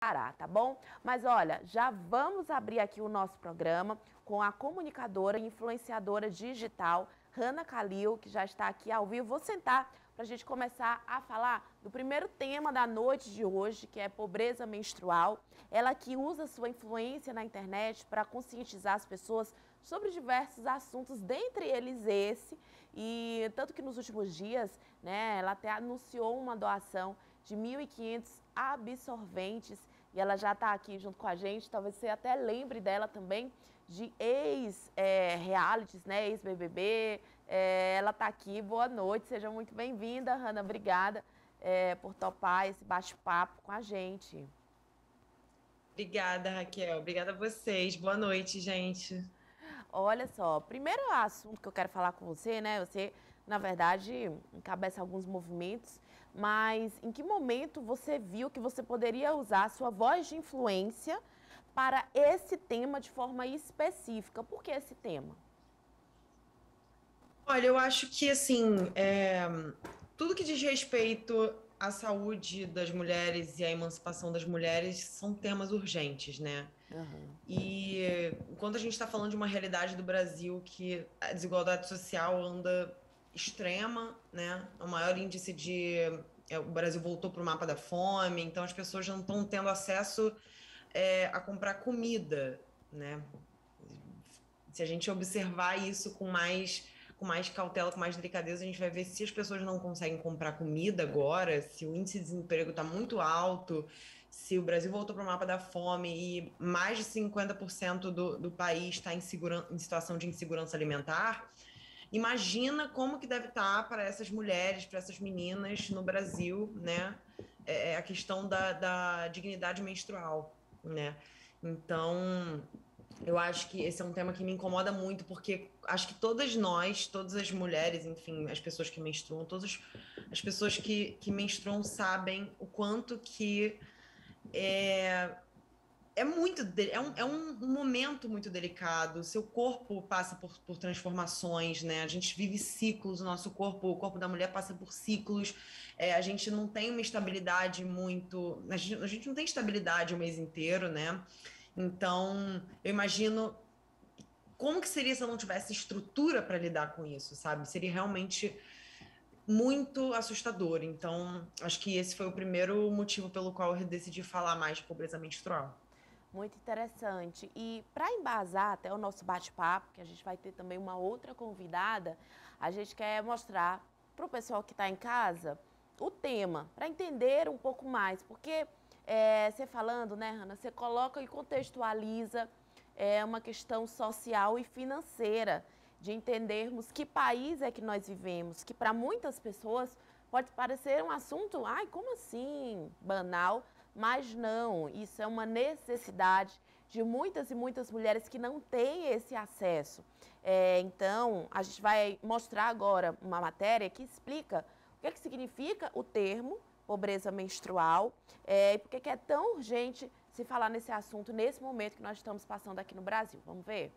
parar, tá bom? Mas olha, já vamos abrir aqui o nosso programa com a comunicadora e influenciadora digital, Hanna Kalil, que já está aqui ao vivo. Vou sentar para a gente começar a falar do primeiro tema da noite de hoje, que é pobreza menstrual. Ela que usa sua influência na internet para conscientizar as pessoas sobre diversos assuntos, dentre eles esse, e tanto que nos últimos dias, né, ela até anunciou uma doação de 1.500 absorventes, e ela já está aqui junto com a gente. Talvez você até lembre dela também, de ex-realities, né, ex-BBB. Ela está aqui. Boa noite, seja muito bem-vinda, Hanna. Obrigada por topar esse bate-papo com a gente. Obrigada, Raquel. Obrigada a vocês. Boa noite, gente. Olha só, primeiro assunto que eu quero falar com você, né? Você, na verdade, encabeça alguns movimentos, mas em que momento você viu que você poderia usar a sua voz de influência para esse tema de forma específica? Por que esse tema? Olha, eu acho que, assim, tudo que diz respeito à saúde das mulheres e à emancipação das mulheres são temas urgentes, né? Uhum. E quando a gente está falando de uma realidade do Brasil que a desigualdade social anda extrema, né? O maior índice de. O Brasil voltou para o mapa da fome, então as pessoas não estão tendo acesso a comprar comida, né? Se a gente observar isso com mais cautela, com mais delicadeza, a gente vai ver se as pessoas não conseguem comprar comida agora, se o índice de desemprego está muito alto, se o Brasil voltou para o mapa da fome e mais de 50% do país está em situação de insegurança alimentar. Imagina como que deve estar para essas mulheres, para essas meninas no Brasil, né? A questão da dignidade menstrual, né? Então, eu acho que esse é um tema que me incomoda muito, porque acho que todas nós, todas as mulheres, enfim, as pessoas que menstruam, todas as pessoas que menstruam sabem o quanto que é, é um momento muito delicado. O seu corpo passa por transformações, né? A gente vive ciclos, o corpo da mulher passa por ciclos. A gente não tem uma estabilidade muito. A gente não tem estabilidade o mês inteiro, né? Então, eu imagino como que seria se eu não tivesse estrutura para lidar com isso, sabe? Seria realmente muito assustador. Então, acho que esse foi o primeiro motivo pelo qual eu decidi falar mais de pobreza menstrual. Muito interessante. E para embasar até o nosso bate-papo, que a gente vai ter também uma outra convidada, a gente quer mostrar para o pessoal que está em casa o tema, para entender um pouco mais. Porque você falando, né, Hanna, você coloca e contextualiza uma questão social e financeira, de entendermos que país é que nós vivemos, que para muitas pessoas pode parecer um assunto, ai, como assim, banal, mas não, isso é uma necessidade de muitas e muitas mulheres que não têm esse acesso. Então, a gente vai mostrar agora uma matéria que explica o que significa o termo pobreza menstrual e por que é tão urgente se falar nesse assunto nesse momento que nós estamos passando aqui no Brasil. Vamos ver?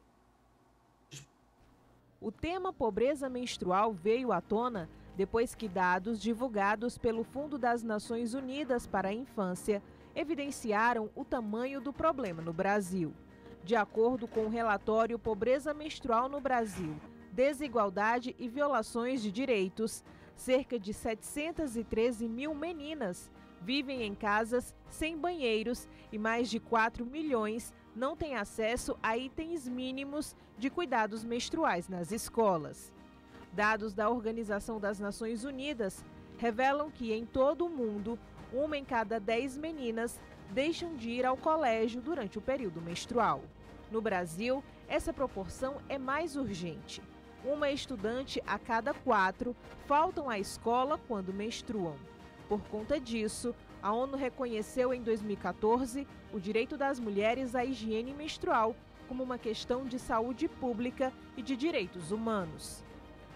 O tema pobreza menstrual veio à tona depois que dados divulgados pelo Fundo das Nações Unidas para a Infância evidenciaram o tamanho do problema no Brasil. De acordo com o relatório Pobreza Menstrual no Brasil, Desigualdade e Violações de Direitos, cerca de 713 mil meninas vivem em casas sem banheiros e mais de 4 milhões não têm acesso a itens mínimos de cuidados menstruais nas escolas. Dados da Organização das Nações Unidas revelam que em todo o mundo, 1 em cada 10 meninas deixam de ir ao colégio durante o período menstrual. No Brasil, essa proporção é mais urgente. Uma estudante a cada 4 faltam à escola quando menstruam. Por conta disso, a ONU reconheceu em 2014 o direito das mulheres à higiene menstrual como uma questão de saúde pública e de direitos humanos.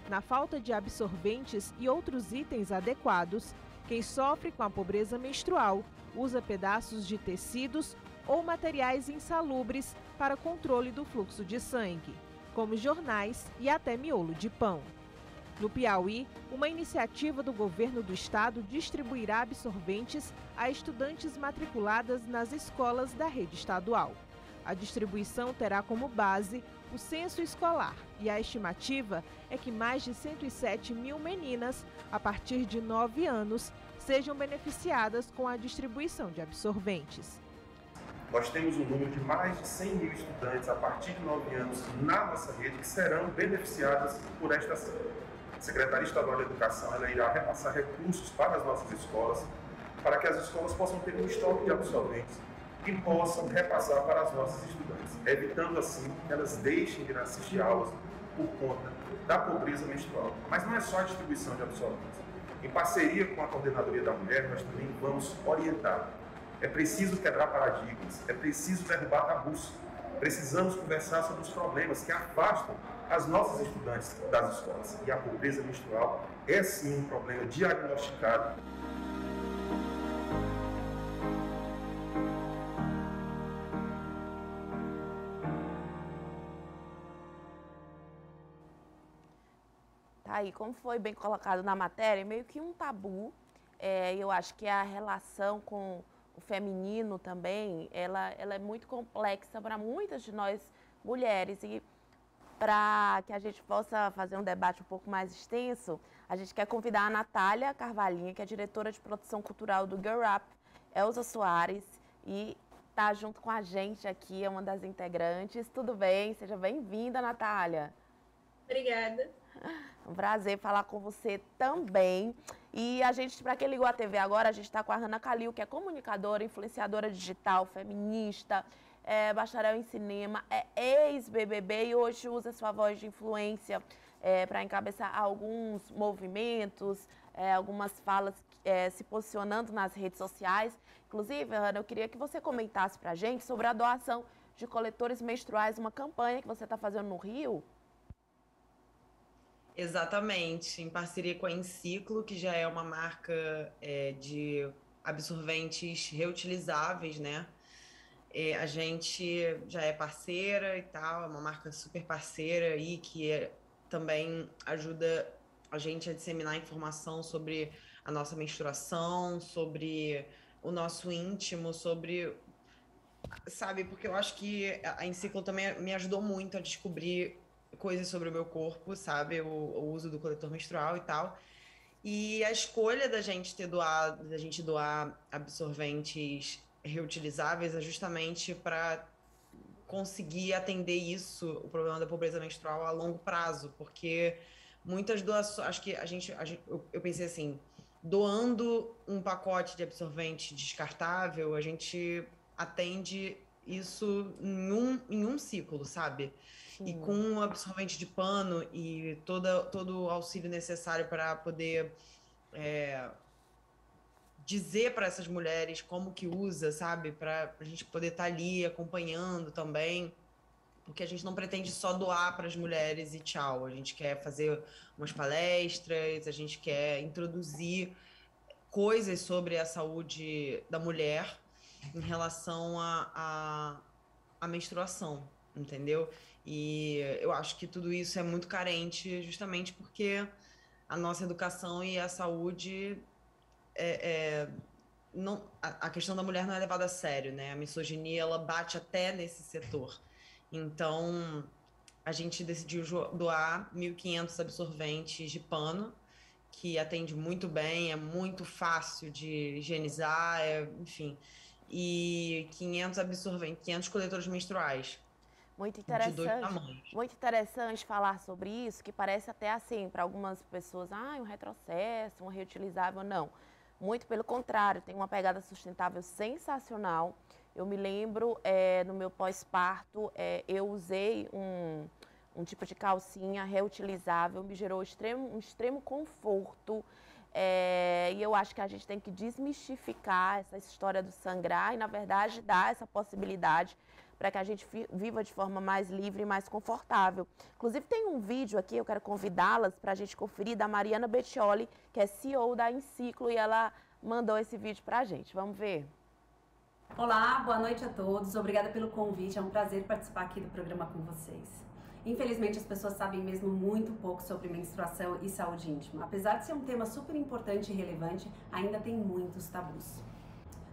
Na falta de absorventes e outros itens adequados, quem sofre com a pobreza menstrual usa pedaços de tecidos ou materiais insalubres para controle do fluxo de sangue, como jornais e até miolo de pão. No Piauí, uma iniciativa do governo do estado distribuirá absorventes a estudantes matriculadas nas escolas da rede estadual. A distribuição terá como base o censo escolar e a estimativa é que mais de 107 mil meninas, a partir de 9 anos, sejam beneficiadas com a distribuição de absorventes. Nós temos um número de mais de 100 mil estudantes a partir de 9 anos na nossa rede que serão beneficiadas por esta ação. A Secretaria Estadual de Educação ela irá repassar recursos para as nossas escolas, para que as escolas possam ter um estoque de absorventes e possam repassar para as nossas estudantes, evitando assim que elas deixem de ir assistir aulas por conta da pobreza menstrual. Mas não é só a distribuição de absorventes. Em parceria com a Coordenadoria da Mulher, nós também vamos orientar. É preciso quebrar paradigmas, é preciso derrubar tabus. Precisamos conversar sobre os problemas que afastam as nossas estudantes das escolas. E a pobreza menstrual é sim um problema diagnosticado. Tá aí, como foi bem colocado na matéria, meio que um tabu. Eu acho que a relação com o feminino também, ela é muito complexa para muitas de nós mulheres. E para que a gente possa fazer um debate um pouco mais extenso, a gente quer convidar a Natália Carvalhinha, que é diretora de produção cultural do Girl Up, Elza Soares, e está junto com a gente aqui, é uma das integrantes. Tudo bem? Seja bem-vinda, Natália. Obrigada. Um prazer falar com você também. E a gente, para quem ligou a TV agora, a gente está com a Hannah Kalil, que é comunicadora, influenciadora digital, feminista, bacharel em cinema, é ex-BBB e hoje usa sua voz de influência para encabeçar alguns movimentos, algumas falas se posicionando nas redes sociais. Inclusive, Hannah, eu queria que você comentasse para a gente sobre a doação de coletores menstruais, uma campanha que você está fazendo no Rio. Exatamente, em parceria com a Enciclo, que já é uma marca de absorventes reutilizáveis, né? A gente já é parceira e tal, é uma marca super parceira aí que também ajuda a gente a disseminar informação sobre a nossa menstruação, sobre o nosso íntimo, sobre... Sabe, porque eu acho que a Enciclo também me ajudou muito a descobrir coisas sobre o meu corpo, sabe? O uso do coletor menstrual e tal. E a escolha da gente doar absorventes reutilizáveis é justamente para conseguir atender isso, o problema da pobreza menstrual a longo prazo, porque muitas doações, acho que eu pensei assim, doando um pacote de absorvente descartável, a gente atende isso em um ciclo, sabe? Sim. E com um absorvente de pano e todo o auxílio necessário para poder dizer para essas mulheres como que usa, sabe? Para a gente poder estar ali acompanhando também, porque a gente não pretende só doar para as mulheres e tchau. A gente quer fazer umas palestras, a gente quer introduzir coisas sobre a saúde da mulher em relação à menstruação, entendeu? E eu acho que tudo isso é muito carente justamente porque a nossa educação e a saúde a questão da mulher não é levada a sério, né? A misoginia, ela bate até nesse setor. Então, a gente decidiu doar 1.500 absorventes de pano, que atende muito bem, é muito fácil de higienizar, enfim. E 500 coletores menstruais. Muito interessante falar sobre isso, que parece até assim, para algumas pessoas, um retrocesso, um reutilizável, não. Muito pelo contrário, tem uma pegada sustentável sensacional. Eu me lembro, no meu pós-parto, eu usei um tipo de calcinha reutilizável, me gerou um extremo conforto. E eu acho que a gente tem que desmistificar essa história do sangrar e, na verdade, dar essa possibilidade para que a gente viva de forma mais livre e mais confortável. Inclusive, tem um vídeo aqui, eu quero convidá-las para a gente conferir, da Mariana Bettioli, que é CEO da Enciclo, e ela mandou esse vídeo para a gente. Vamos ver? Olá, boa noite a todos. Obrigada pelo convite, é um prazer participar aqui do programa com vocês. Infelizmente, as pessoas sabem mesmo muito pouco sobre menstruação e saúde íntima. Apesar de ser um tema super importante e relevante, ainda tem muitos tabus.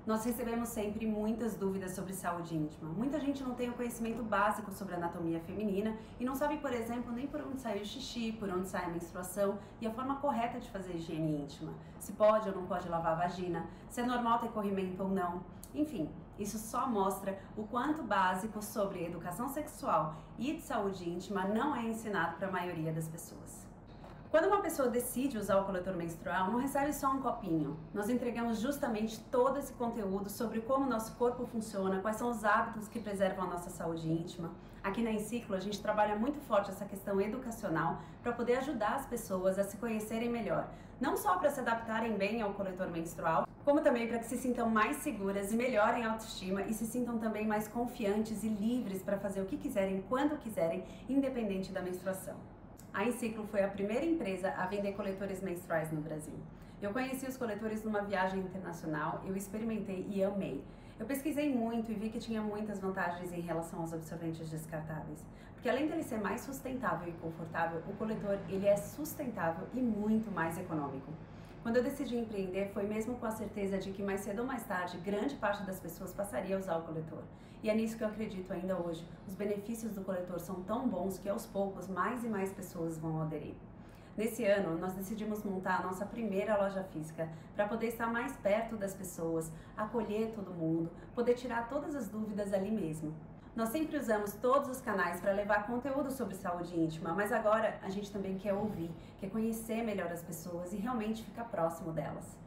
Nós recebemos sempre muitas dúvidas sobre saúde íntima. Muita gente não tem o conhecimento básico sobre a anatomia feminina e não sabe, por exemplo, nem por onde sai o xixi, por onde sai a menstruação e a forma correta de fazer higiene íntima. Se pode ou não pode lavar a vagina, se é normal ter corrimento ou não. Enfim, isso só mostra o quanto básico sobre educação sexual e de saúde íntima não é ensinado para a maioria das pessoas. Quando uma pessoa decide usar o coletor menstrual, não recebe só um copinho. Nós entregamos justamente todo esse conteúdo sobre como o nosso corpo funciona, quais são os hábitos que preservam a nossa saúde íntima. Aqui na Enciclo, a gente trabalha muito forte essa questão educacional para poder ajudar as pessoas a se conhecerem melhor. Não só para se adaptarem bem ao coletor menstrual, como também para que se sintam mais seguras e melhorem a autoestima e se sintam também mais confiantes e livres para fazer o que quiserem, quando quiserem, independente da menstruação. A Enciclo foi a primeira empresa a vender coletores menstruais no Brasil. Eu conheci os coletores numa viagem internacional, eu experimentei e amei. Eu pesquisei muito e vi que tinha muitas vantagens em relação aos absorventes descartáveis. Porque além dele ser mais sustentável e confortável, o coletor ele é sustentável e muito mais econômico. Quando eu decidi empreender, foi mesmo com a certeza de que mais cedo ou mais tarde, grande parte das pessoas passaria a usar o coletor. E é nisso que eu acredito ainda hoje. Os benefícios do coletor são tão bons que aos poucos mais e mais pessoas vão aderir. Nesse ano, nós decidimos montar a nossa primeira loja física para poder estar mais perto das pessoas, acolher todo mundo, poder tirar todas as dúvidas ali mesmo. Nós sempre usamos todos os canais para levar conteúdo sobre saúde íntima, mas agora a gente também quer ouvir, quer conhecer melhor as pessoas e realmente ficar próximo delas.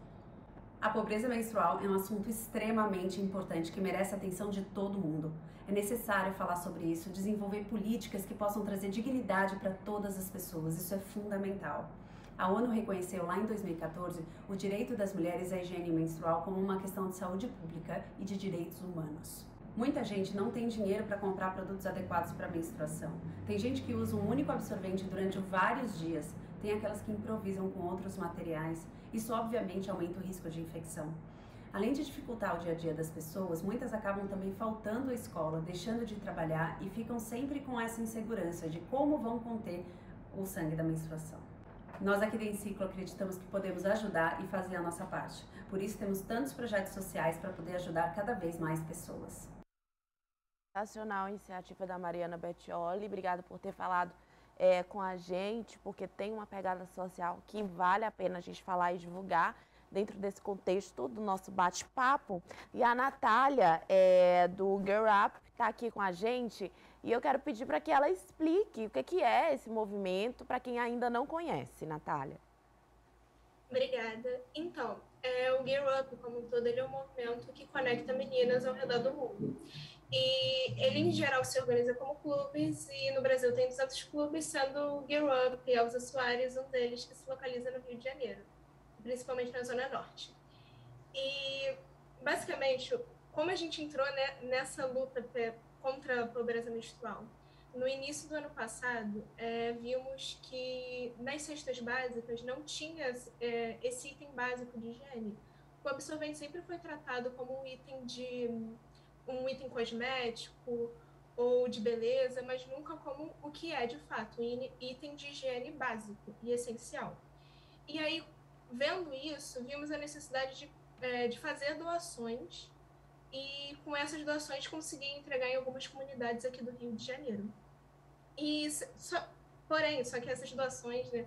A pobreza menstrual é um assunto extremamente importante que merece a atenção de todo mundo. É necessário falar sobre isso, desenvolver políticas que possam trazer dignidade para todas as pessoas. Isso é fundamental. A ONU reconheceu lá em 2014 o direito das mulheres à higiene menstrual como uma questão de saúde pública e de direitos humanos. Muita gente não tem dinheiro para comprar produtos adequados para a menstruação. Tem gente que usa um único absorvente durante vários dias. Tem aquelas que improvisam com outros materiais. Isso obviamente aumenta o risco de infecção. Além de dificultar o dia a dia das pessoas, muitas acabam também faltando à escola, deixando de trabalhar e ficam sempre com essa insegurança de como vão conter o sangue da menstruação. Nós aqui da Enciclo acreditamos que podemos ajudar e fazer a nossa parte. Por isso temos tantos projetos sociais para poder ajudar cada vez mais pessoas. Sensacional a iniciativa da Mariana Bettioli. Obrigada por ter falado com a gente, porque tem uma pegada social que vale a pena a gente falar e divulgar dentro desse contexto do nosso bate-papo. E a Natália, do Girl Up, está aqui com a gente e eu quero pedir para que ela explique o que é esse movimento para quem ainda não conhece, Natália. Obrigada. Então, o Girl Up, como um todo, ele é um movimento que conecta meninas ao redor do mundo. E ele, em geral, se organiza como clubes, e no Brasil tem 200 clubes, sendo o Girl Up e Elza Soares um deles, que se localiza no Rio de Janeiro, principalmente na Zona Norte. E, basicamente, como a gente entrou nessa luta contra a pobreza menstrual? No início do ano passado, vimos que nas cestas básicas não tinha esse item básico de higiene. O absorvente sempre foi tratado como um item cosmético ou de beleza, mas nunca como o que é de fato, um item de higiene básico e essencial. E aí, vendo isso, vimos a necessidade de fazer doações e com essas doações conseguir entregar em algumas comunidades aqui do Rio de Janeiro. Porém, só que essas doações, né,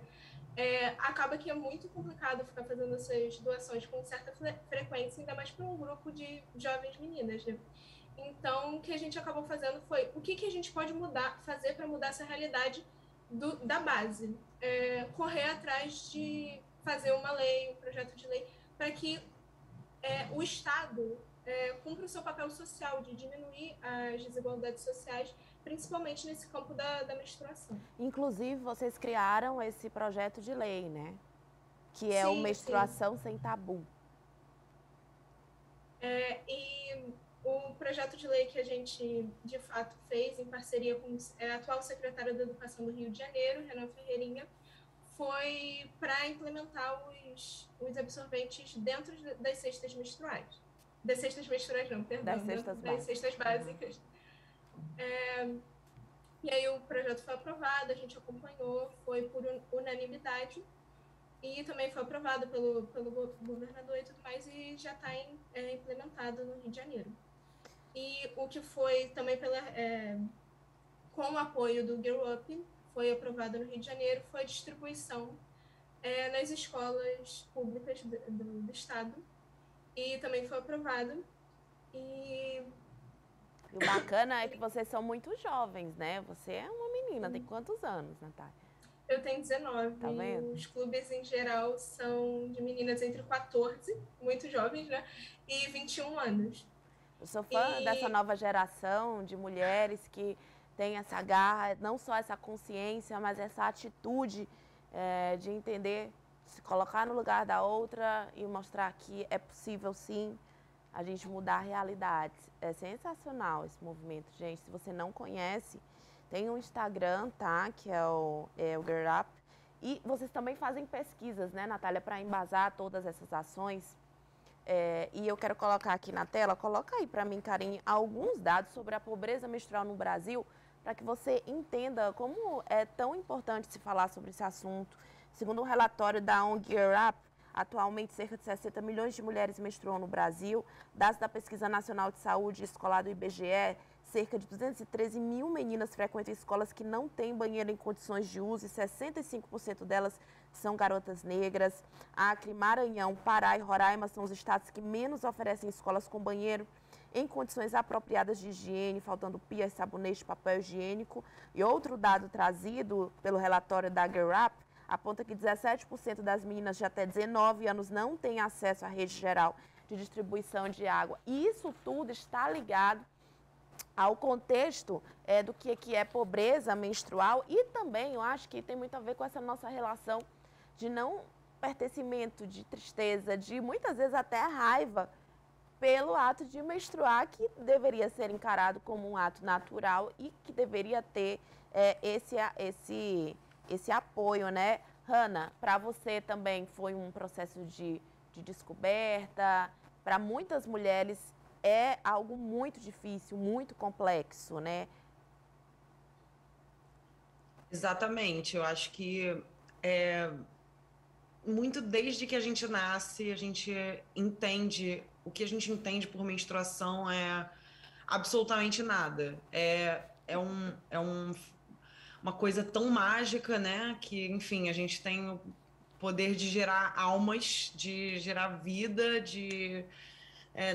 acaba que é muito complicado ficar fazendo essas doações com certa frequência, ainda mais para um grupo de jovens meninas, né? Então, o que a gente acabou fazendo foi o que a gente pode fazer para mudar essa realidade da base. Correr atrás de fazer uma lei, um projeto de lei, para que o Estado cumpra o seu papel social de diminuir as desigualdades sociais, principalmente nesse campo da menstruação. Inclusive, vocês criaram esse projeto de lei, né? Que é o Menstruação Sem Tabu. E o projeto de lei que a gente, de fato, fez em parceria com a atual secretária da Educação do Rio de Janeiro, Renan Ferreirinha, foi para implementar os absorventes dentro das cestas menstruais. Das cestas menstruais não, perdão. Das cestas básicas. E aí o projeto foi aprovado, a gente acompanhou, foi por unanimidade. E também foi aprovado pelo governador e tudo mais, e já está implementado no Rio de Janeiro. E o que foi também com o apoio do Girl Up, foi aprovado no Rio de Janeiro, foi a distribuição nas escolas públicas do estado. E também foi aprovado. E o bacana é que vocês são muito jovens, né? Você é uma menina, tem quantos anos, Natália? Eu tenho 19. Tá vendo? Os clubes, em geral, são de meninas entre 14, muito jovens, né? E 21 anos. Eu sou fã dessa nova geração de mulheres que tem essa garra, não só essa consciência, mas essa atitude de entender, se colocar no lugar da outra e mostrar que é possível, sim, a gente mudar realidades. É sensacional esse movimento, gente. Se você não conhece, tem um Instagram, tá? Que é o Girl Up. E vocês também fazem pesquisas, né, Natália, para embasar todas essas ações. E eu quero colocar aqui na tela, coloca aí para mim, Karine, alguns dados sobre a pobreza menstrual no Brasil, para que você entenda como é tão importante se falar sobre esse assunto. Segundo um relatório da ONG Girl Up, atualmente cerca de 60 milhões de mulheres menstruam no Brasil. Dados da Pesquisa Nacional de Saúde Escolar do IBGE, cerca de 213 mil meninas frequentam escolas que não têm banheiro em condições de uso e 65% delas são garotas negras. Acre, Maranhão, Pará e Roraima são os estados que menos oferecem escolas com banheiro em condições apropriadas de higiene, faltando pias, sabonete, papel higiênico. E outro dado trazido pelo relatório da Girl Up aponta que 17% das meninas de até 19 anos não têm acesso à rede geral de distribuição de água. E isso tudo está ligado ao contexto do que é pobreza menstrual e também eu acho que tem muito a ver com essa nossa relação de não pertencimento, de tristeza, de muitas vezes até raiva pelo ato de menstruar, que deveria ser encarado como um ato natural e que deveria ter esse apoio, né? Hanna, para você também foi um processo de descoberta, para muitas mulheres é algo muito difícil, muito complexo, né? Exatamente, eu acho que muito desde que a gente nasce, a gente entende, o que a gente entende por menstruação é absolutamente nada. Uma coisa tão mágica, né? Que, enfim, a gente tem o poder de gerar almas, de gerar vida,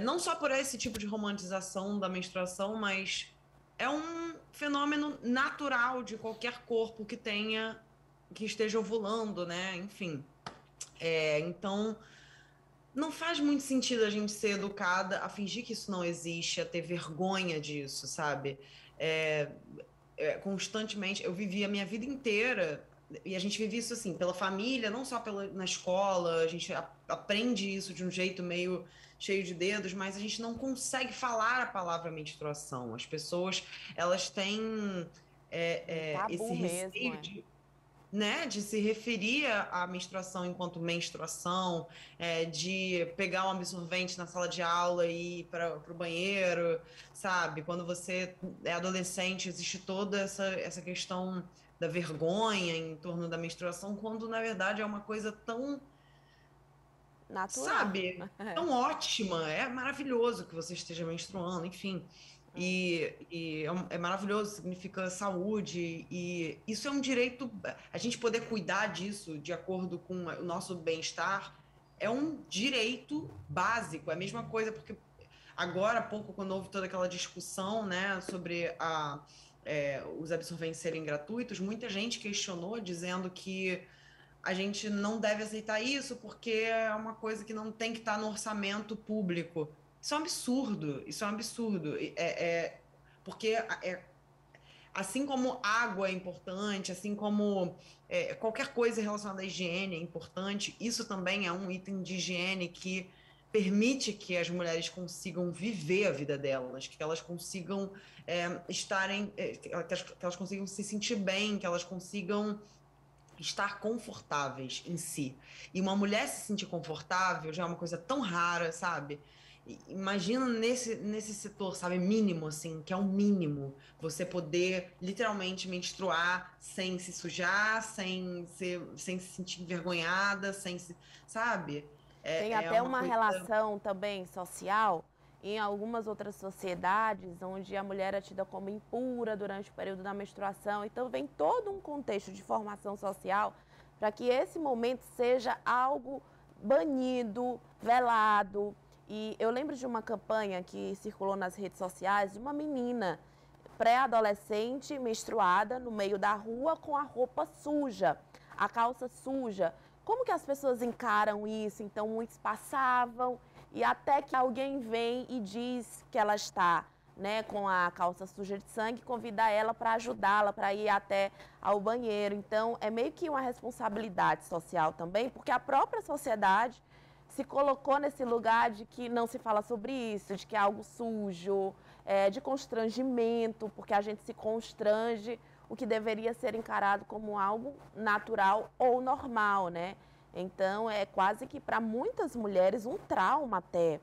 não só por esse tipo de romantização da menstruação, mas é um fenômeno natural de qualquer corpo que esteja ovulando, né? Enfim. Então, não faz muito sentido a gente ser educada a fingir que isso não existe, a ter vergonha disso, sabe? Constantemente, eu vivi a minha vida inteira, e a gente vive isso assim, pela família, não só na escola, a gente aprende isso de um jeito meio cheio de dedos, mas a gente não consegue falar a palavra menstruação. As pessoas, elas têm esse receio de se referir à menstruação enquanto menstruação, de pegar um absorvente na sala de aula e ir para o banheiro, sabe? Quando você é adolescente, existe toda essa questão da vergonha em torno da menstruação, quando, na verdade, é uma coisa tão... natural. Sabe? Tão ótima. É maravilhoso que você esteja menstruando, enfim... E é maravilhoso, significa saúde, e isso é um direito, a gente poder cuidar disso de acordo com o nosso bem-estar é um direito básico, é a mesma coisa, porque agora há pouco, quando houve toda aquela discussão, né, sobre os absorventes serem gratuitos, muita gente questionou, dizendo que a gente não deve aceitar isso porque é uma coisa que não tem que estar no orçamento público. Isso é um absurdo, isso é um absurdo. Porque assim como água é importante, assim como qualquer coisa relacionada à higiene é importante, isso também é um item de higiene que permite que as mulheres consigam viver a vida delas, que elas consigam que elas consigam se sentir bem, que elas consigam estar confortáveis em si. E uma mulher se sentir confortável já é uma coisa tão rara, sabe? Imagina nesse setor, sabe, mínimo, assim, que é o mínimo, você poder literalmente menstruar sem se sujar, sem se sentir envergonhada, sabe? Tem É até uma uma coisa. relação também social em algumas outras sociedades, onde a mulher é tida como impura durante o período da menstruação. Então, vem todo um contexto de formação social para que esse momento seja algo banido, velado. E eu lembro de uma campanha que circulou nas redes sociais de uma menina pré-adolescente menstruada no meio da rua com a roupa suja, a calça suja. Como que as pessoas encaram isso? Então, muitos passavam e até que alguém vem e diz que ela está, né, com a calça suja de sangue, convida ela para ajudá-la, para ir até ao banheiro. Então, é meio que uma responsabilidade social também, porque a própria sociedade se colocou nesse lugar de que não se fala sobre isso, de que é algo sujo, de constrangimento, porque a gente se constrange, o que deveria ser encarado como algo natural ou normal, né? Então, é quase que para muitas mulheres um trauma até.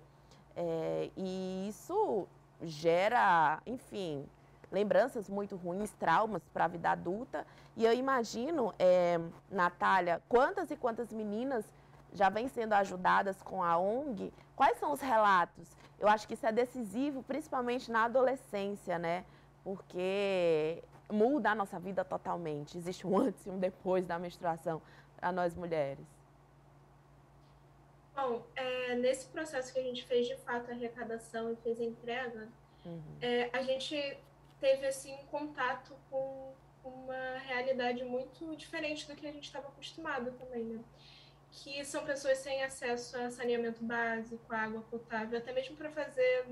E isso gera, enfim, lembranças muito ruins, traumas para a vida adulta. E eu imagino, Natália, quantas e quantas meninas já vêm sendo ajudadas com a ONG. Quais são os relatos? Eu acho que isso é decisivo, principalmente na adolescência, né? Porque muda a nossa vida totalmente. Existe um antes e um depois da menstruação para nós mulheres. Bom, nesse processo que a gente fez de fato a arrecadação e fez a entrega, a gente teve assim um contato com uma realidade muito diferente do que a gente estava acostumado também, né? Que são pessoas sem acesso a saneamento básico, a água potável, até mesmo para fazer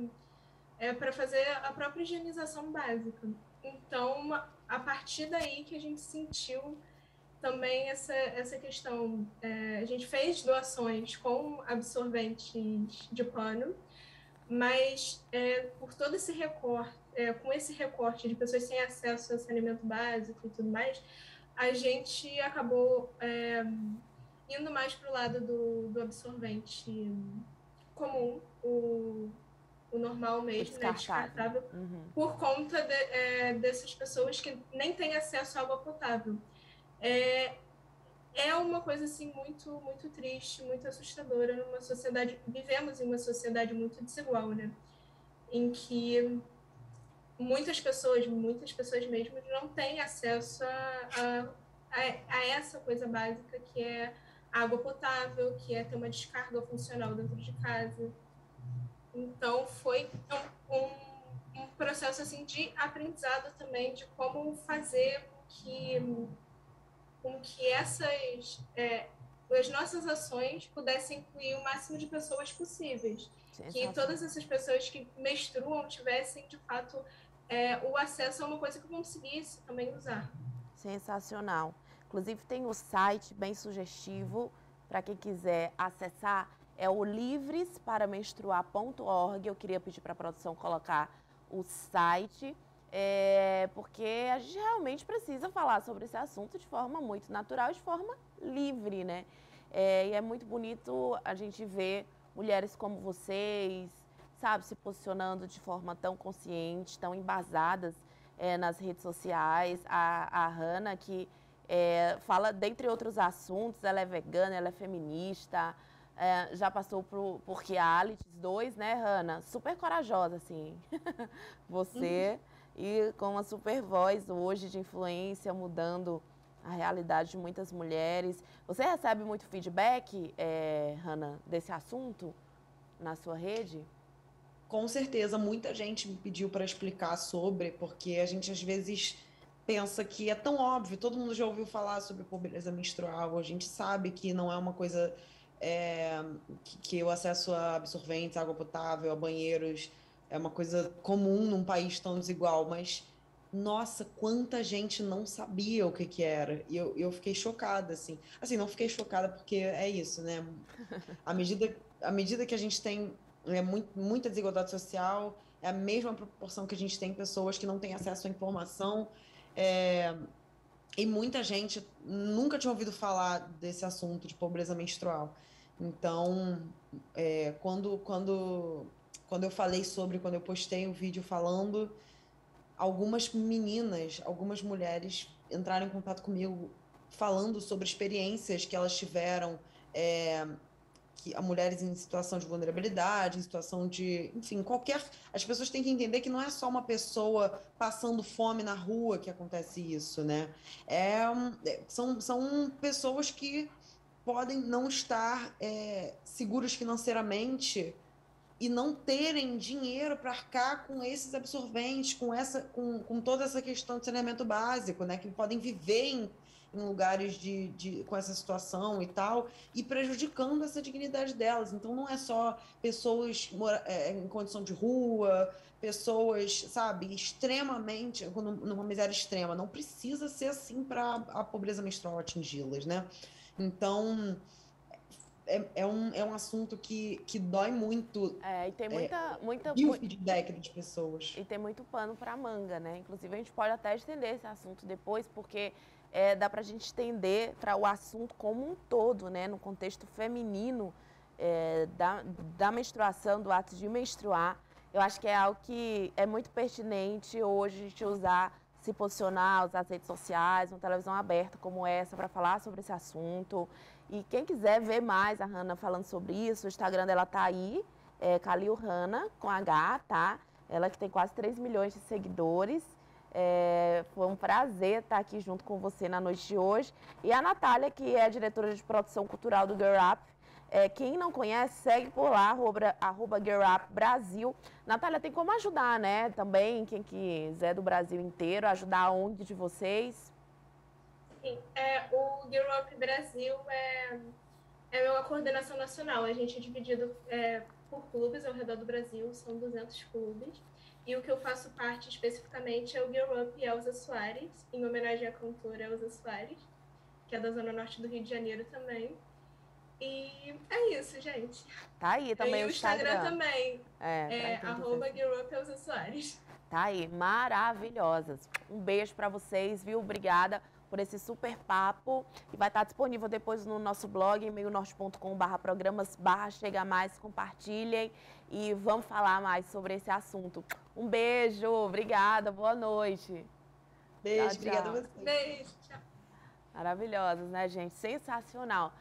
a própria higienização básica. Então, a partir daí que a gente sentiu também essa questão. A gente fez doações com absorventes de pano, mas por todo esse recorte, com esse recorte de pessoas sem acesso a saneamento básico e tudo mais, a gente acabou indo mais para o lado do absorvente comum, o normal mesmo, né, descartável, por conta dessas pessoas que nem têm acesso à água potável. É uma coisa assim muito muito triste, muito assustadora numa sociedade. Vivemos em uma sociedade muito desigual, né? Em que muitas pessoas mesmo não têm acesso a essa coisa básica que é água potável, que é ter uma descarga funcional dentro de casa. Então foi um processo assim de aprendizado também de como fazer com que as nossas ações pudessem incluir o máximo de pessoas possíveis. Que todas essas pessoas que menstruam tivessem, de fato, o acesso a uma coisa que eu conseguisse também usar. Sensacional. Inclusive, tem o site bem sugestivo para quem quiser acessar. É o livresparamenstruar.org. Eu queria pedir para a produção colocar o site, porque a gente realmente precisa falar sobre esse assunto de forma muito natural, de forma livre, né? E é muito bonito a gente ver mulheres como vocês, sabe, se posicionando de forma tão consciente, tão embasadas nas redes sociais. A Hannah, que fala, dentre outros assuntos, ela é vegana, ela é feminista, já passou por realities 2, né, Hannah? Super corajosa, assim, você, e com uma super voz hoje de influência, mudando a realidade de muitas mulheres. Você recebe muito feedback, Hannah, desse assunto na sua rede? Com certeza, muita gente me pediu para explicar sobre, porque a gente às vezes pensa que é tão óbvio, todo mundo já ouviu falar sobre pobreza menstrual, a gente sabe que não é uma coisa que o acesso a absorventes, água potável, a banheiros é uma coisa comum num país tão desigual, mas nossa, quanta gente não sabia o que era. E eu fiquei chocada, assim. Assim, não fiquei chocada porque é isso, né? À medida que a gente tem muita desigualdade social, é a mesma proporção que a gente tem pessoas que não têm acesso à informação. E muita gente nunca tinha ouvido falar desse assunto de pobreza menstrual. Então, quando quando eu postei o vídeo falando, algumas meninas, algumas mulheres entraram em contato comigo falando sobre experiências que elas tiveram, que a mulheres em situação de vulnerabilidade, em situação de, enfim, qualquer... As pessoas têm que entender que não é só uma pessoa passando fome na rua que acontece isso, né? São pessoas que podem não estar seguras financeiramente e não terem dinheiro para arcar com esses absorventes, com toda essa questão de saneamento básico, né? Que podem viver em lugares com essa situação e tal, e prejudicando essa dignidade delas. Então, não é só pessoas em condição de rua, pessoas, sabe, extremamente, numa miséria extrema. Não precisa ser assim para a pobreza menstrual atingi-las, né? Então, é um assunto que dói muito. E tem muita o feedback das pessoas. E tem muito pano para manga, né? Inclusive, a gente pode até estender esse assunto depois, porque dá para a gente estender para o assunto como um todo, né? No contexto feminino da menstruação, do ato de menstruar. Eu acho que é algo que é muito pertinente hoje a gente se posicionar, usar as redes sociais, uma televisão aberta como essa para falar sobre esse assunto. E quem quiser ver mais a Hannah falando sobre isso, o Instagram dela tá aí, Kalil Hannah, com H, tá? Ela que tem quase 3 milhões de seguidores. Foi um prazer estar aqui junto com você na noite de hoje. E a Natália, que é a diretora de produção cultural do Girl Up. Quem não conhece, segue por lá, @GirlUpBrasil. Natália, tem como ajudar, né? Também, quem quiser do Brasil inteiro, ajudar a ONG de vocês. Sim, o Girl Up Brasil é uma coordenação nacional. A gente é dividido por clubes ao redor do Brasil, são 200 clubes. E o que eu faço parte especificamente é o Girl Up Elza Soares, em homenagem à cantora Elza Soares, que é da Zona Norte do Rio de Janeiro também. E é isso, gente. Tá aí também o Instagram também. @GirlUpElzaSoares. Tá aí, maravilhosas. Um beijo pra vocês, viu? Obrigada por esse super papo. E vai estar disponível depois no nosso blog, meionorte.com/programas/chega mais. Compartilhem e vamos falar mais sobre esse assunto. Um beijo, obrigada, boa noite. Beijo, obrigada a você. Beijo, tchau. Maravilhosas, né, gente? Sensacional.